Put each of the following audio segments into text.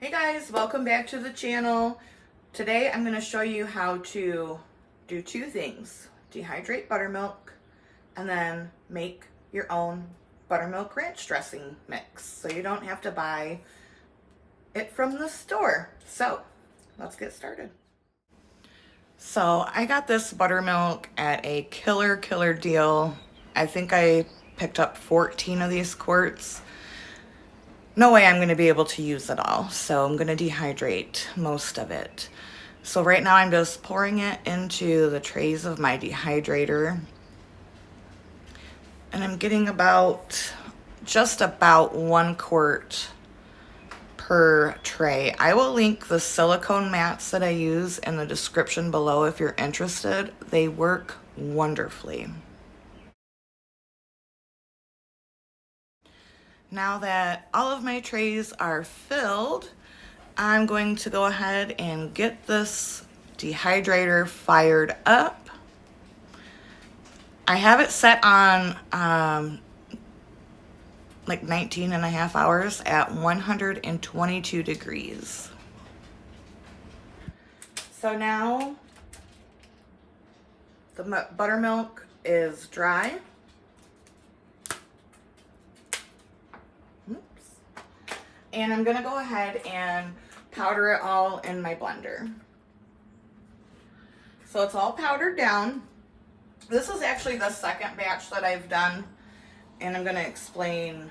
Hey guys, welcome back to the channel. Today I'm going to show you how to do two things. Dehydrate buttermilk and then make your own buttermilk ranch dressing mix so you don't have to buy it from the store. So let's get started. So I got this buttermilk at a killer deal. I think I picked up 14 of these quarts. No way I'm going to be able to use it all, so I'm going to dehydrate most of it. So right now I'm just pouring it into the trays of my dehydrator, and I'm getting just about 1 quart per tray. I will link the silicone mats that I use in the description below if you're interested. They work wonderfully. Now that all of my trays are filled, I'm going to go ahead and get this dehydrator fired up. I have it set on like 19 and a half hours at 122 degrees. So now the buttermilk is dry. And I'm gonna go ahead and powder it all in my blender. So it's all powdered down. This is actually the second batch that I've done, and I'm gonna explain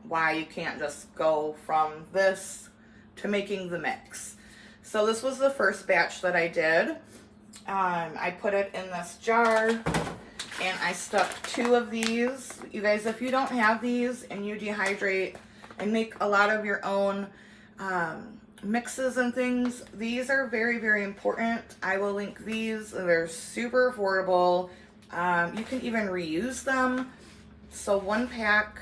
why you can't just go from this to making the mix. So this was the first batch that I did. I put it in this jar and I stuck 2 of these. You guys, if you don't have these and you dehydrate and make a lot of your own mixes and things, these are very important. I will link these. They're super affordable. You can even reuse them. So 1 pack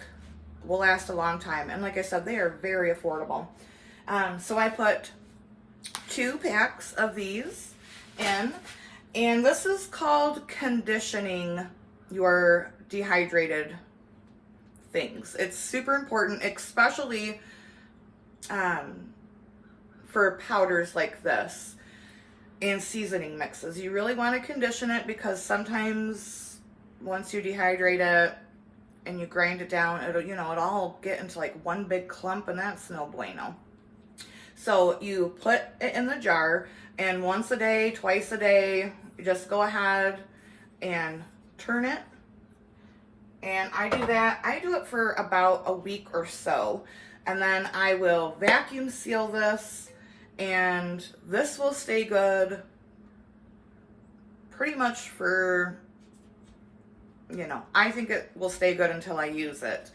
will last a long time. And like I said, they are very affordable. So I put 2 packs of these in, and this is called conditioning your dehydrated things. It's super important, especially for powders like this and seasoning mixes. You really want to condition it because sometimes once you dehydrate it and you grind it down, it'll all get into like one big clump, and that's no bueno. So you put it in the jar, and once a day, twice a day, you just go ahead and turn it. And I do that. I do it for about a week or so. And then I will vacuum seal this, and this will stay good pretty much for, I think it will stay good until I use it.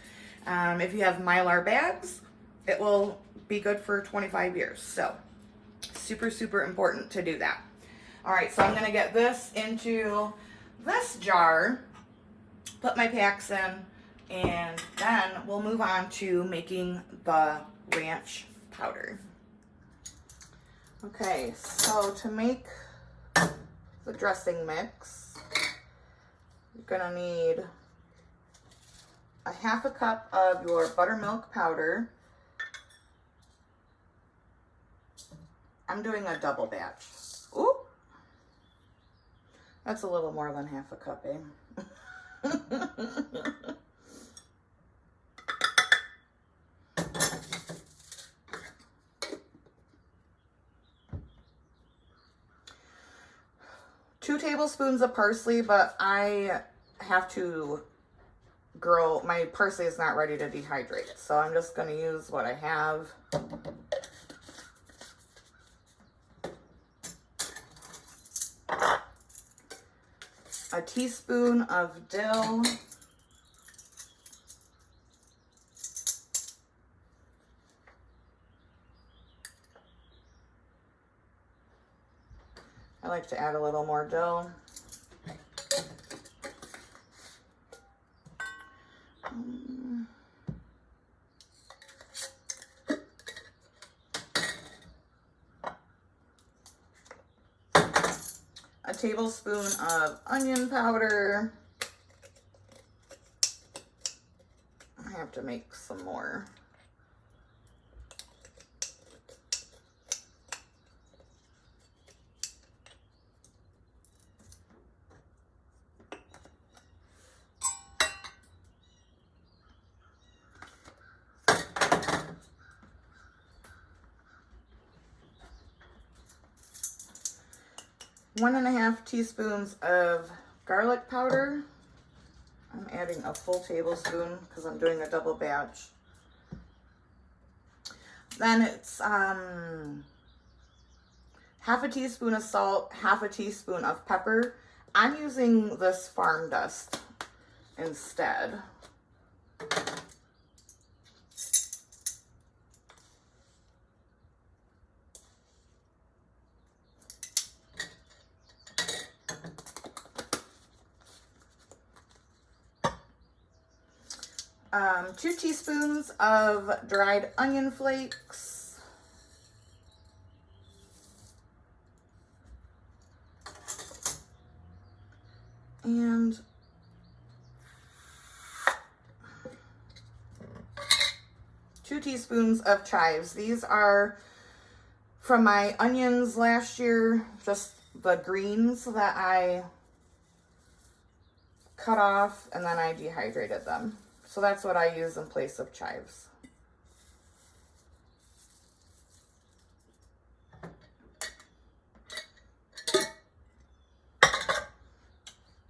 If you have Mylar bags, it will be good for 25 years. So super important to do that. All right, so I'm going to get this into this jar, put my packs in, and then we'll move on to making the ranch powder. Okay, so to make the dressing mix, you're gonna need a 1/2 cup of your buttermilk powder. I'm doing a double batch. Ooh, that's a little more than 1/2 cup, eh? 2 tablespoons of parsley, but I have to my parsley is not ready to dehydrate, so I'm just going to use what I have. A teaspoon of dill. I like to add a little more dill. A tablespoon of onion powder. I have to make some more. 1.5 teaspoons of garlic powder. I'm adding a full tablespoon because I'm doing a double batch. Then it's half a teaspoon of salt, half a teaspoon of pepper. I'm using this farm dust instead. 2 teaspoons of dried onion flakes. And 2 teaspoons of chives. These are from my onions last year, just the greens that I cut off and then I dehydrated them. So that's what I use in place of chives.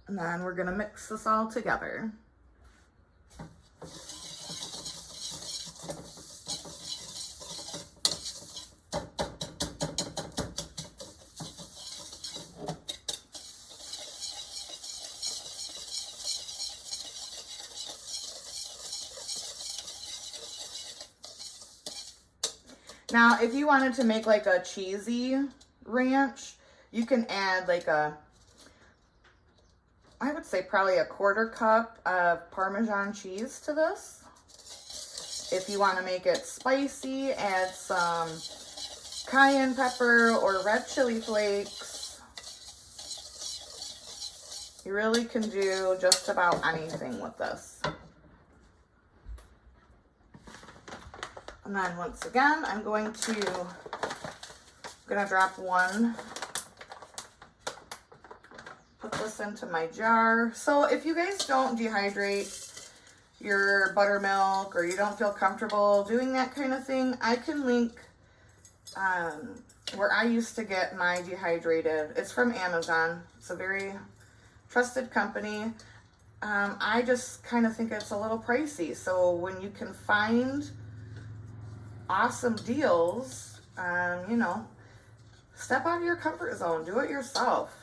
And then we're going to mix this all together. Now, if you wanted to make like a cheesy ranch, you can add like I would say probably a 1/4 cup of Parmesan cheese to this. If you want to make it spicy, add some cayenne pepper or red chili flakes. You really can do just about anything with this. And then once again, I'm gonna drop one, put this into my jar. So if you guys don't dehydrate your buttermilk or you don't feel comfortable doing that kind of thing, I can link where I used to get my dehydrated. It's from Amazon. It's a very trusted company. I just kind of think it's a little pricey. So when you can find awesome deals, you know, step out of your comfort zone, do it yourself.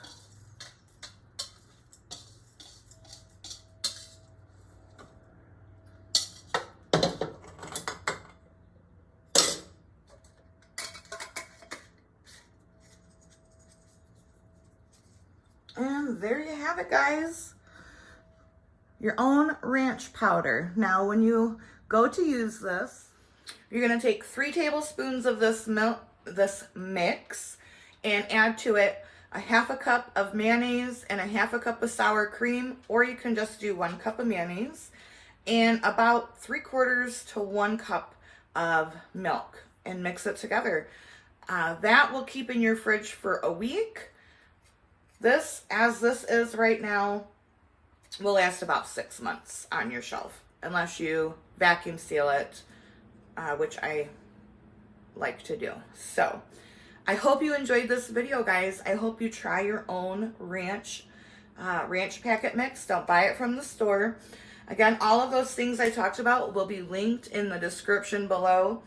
And there you have it, guys. Your own ranch powder. Now, when you go to use this, you're going to take 3 tablespoons of this mix and add to it a 1/2 cup of mayonnaise and a 1/2 cup of sour cream, or you can just do 1 cup of mayonnaise and about 3/4 to 1 cup of milk and mix it together. That will keep in your fridge for a week. This, as this is right now, will last about 6 months on your shelf unless you vacuum seal it, which I like to do. So I hope you enjoyed this video, guys. I hope you try your own ranch packet mix. Don't buy it from the store. Again, all of those things I talked about will be linked in the description below.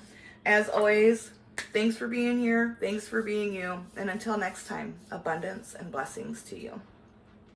As always, thanks for being here. Thanks for being you. And until next time, abundance and blessings to you.